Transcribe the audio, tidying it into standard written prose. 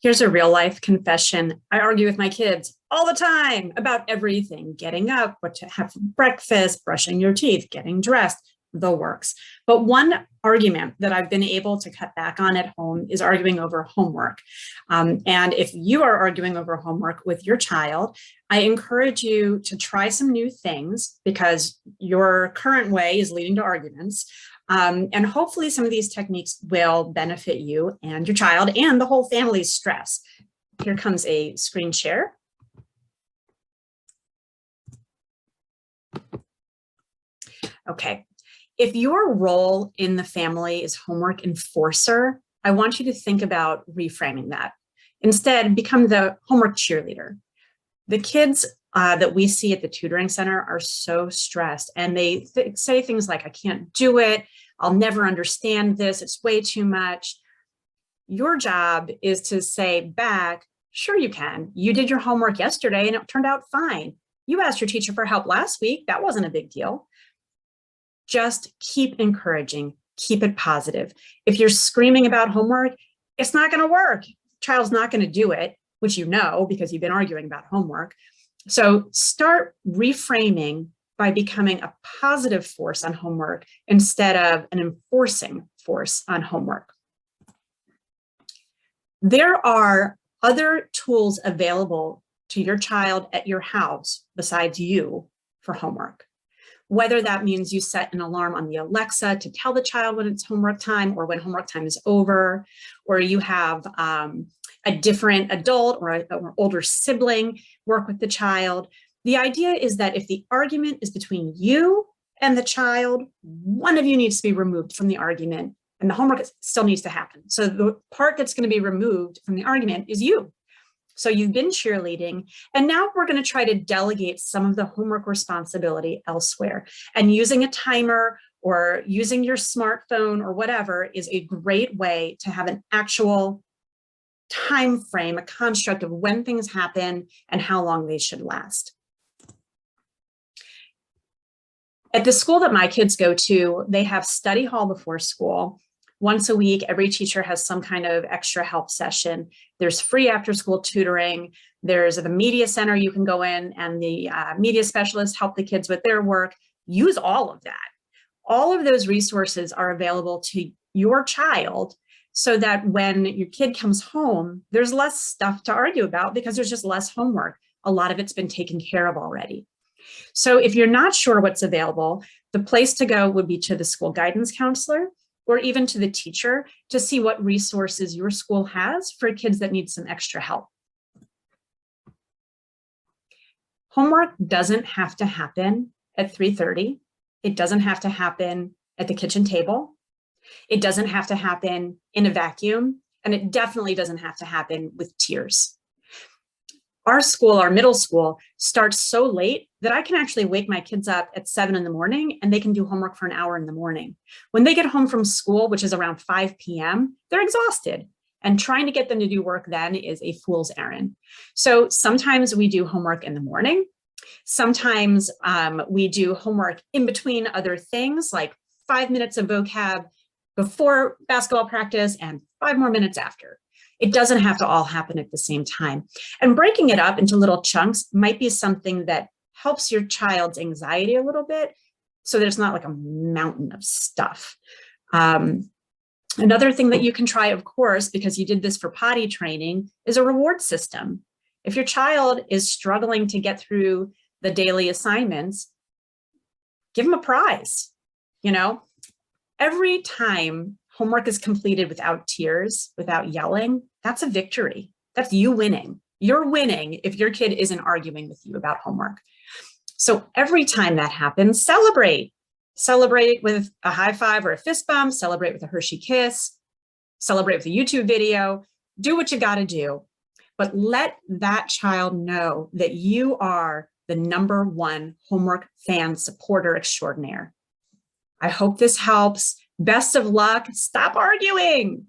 Here's a real life confession. I argue with my kids all the time about everything: getting up, what to have for breakfast, brushing your teeth, getting dressed, the works. But one argument that I've been able to cut back on at home is arguing over homework. And if you are arguing over homework with your child, I encourage you to try some new things because your current way is leading to arguments. And hopefully some of these techniques will benefit you and your child and the whole family's stress. Here comes a screen share. Okay, if your role in the family is homework enforcer, I want you to think about reframing that. Instead, become the homework cheerleader. The kids that we see at the tutoring center are so stressed, and they say things like, I can't do it, I'll never understand this, it's way too much. Your job is to say back, sure you can. You did your homework yesterday and it turned out fine. You asked your teacher for help last week, that wasn't a big deal. Just keep encouraging, keep it positive. If you're screaming about homework, it's not gonna work. Child's not gonna do it, which you know because you've been arguing about homework. So start reframing by becoming a positive force on homework instead of an enforcing force on homework. There are other tools available to your child at your house besides you for homework. Whether that means you set an alarm on the Alexa to tell the child when it's homework time or when homework time is over, or you have a different adult or an older sibling work with the child. The idea is that if the argument is between you and the child, one of you needs to be removed from the argument and the homework still needs to happen. So the part that's going to be removed from the argument is you. So you've been cheerleading, and now we're going to try to delegate some of the homework responsibility elsewhere. And using a timer or using your smartphone or whatever is a great way to have an actual time frame, a construct of when things happen and how long they should last. At the school that my kids go to, they have study hall before school. Once a week, every teacher has some kind of extra help session. There's free after school tutoring. There's the media center you can go in and the media specialists help the kids with their work. Use all of that. All of those resources are available to your child so that when your kid comes home, there's less stuff to argue about because there's just less homework. A lot of it's been taken care of already. So if you're not sure what's available, the place to go would be to the school guidance counselor or even to the teacher to see what resources your school has for kids that need some extra help. Homework doesn't have to happen at 3:30. It doesn't have to happen at the kitchen table. It doesn't have to happen in a vacuum, and it definitely doesn't have to happen with tears. Our school, our middle school, starts so late that I can actually wake my kids up at 7 in the morning and they can do homework for an hour in the morning. When they get home from school, which is around 5 p.m., they're exhausted. And trying to get them to do work then is a fool's errand. So sometimes we do homework in the morning. Sometimes we do homework in between other things, like 5 minutes of vocab before basketball practice and 5 more minutes after. It doesn't have to all happen at the same time. And breaking it up into little chunks might be something that helps your child's anxiety a little bit so that it's not like a mountain of stuff. Another thing that you can try, of course, because you did this for potty training, is a reward system. If your child is struggling to get through the daily assignments, give them a prize. You know, every time homework is completed without tears, without yelling, that's a victory. That's you winning. You're winning if your kid isn't arguing with you about homework. So every time that happens, celebrate. Celebrate with a high five or a fist bump, celebrate with a Hershey kiss, celebrate with a YouTube video, do what you gotta do. But let that child know that you are the #1 homework fan supporter extraordinaire. I hope this helps. Best of luck. Stop arguing.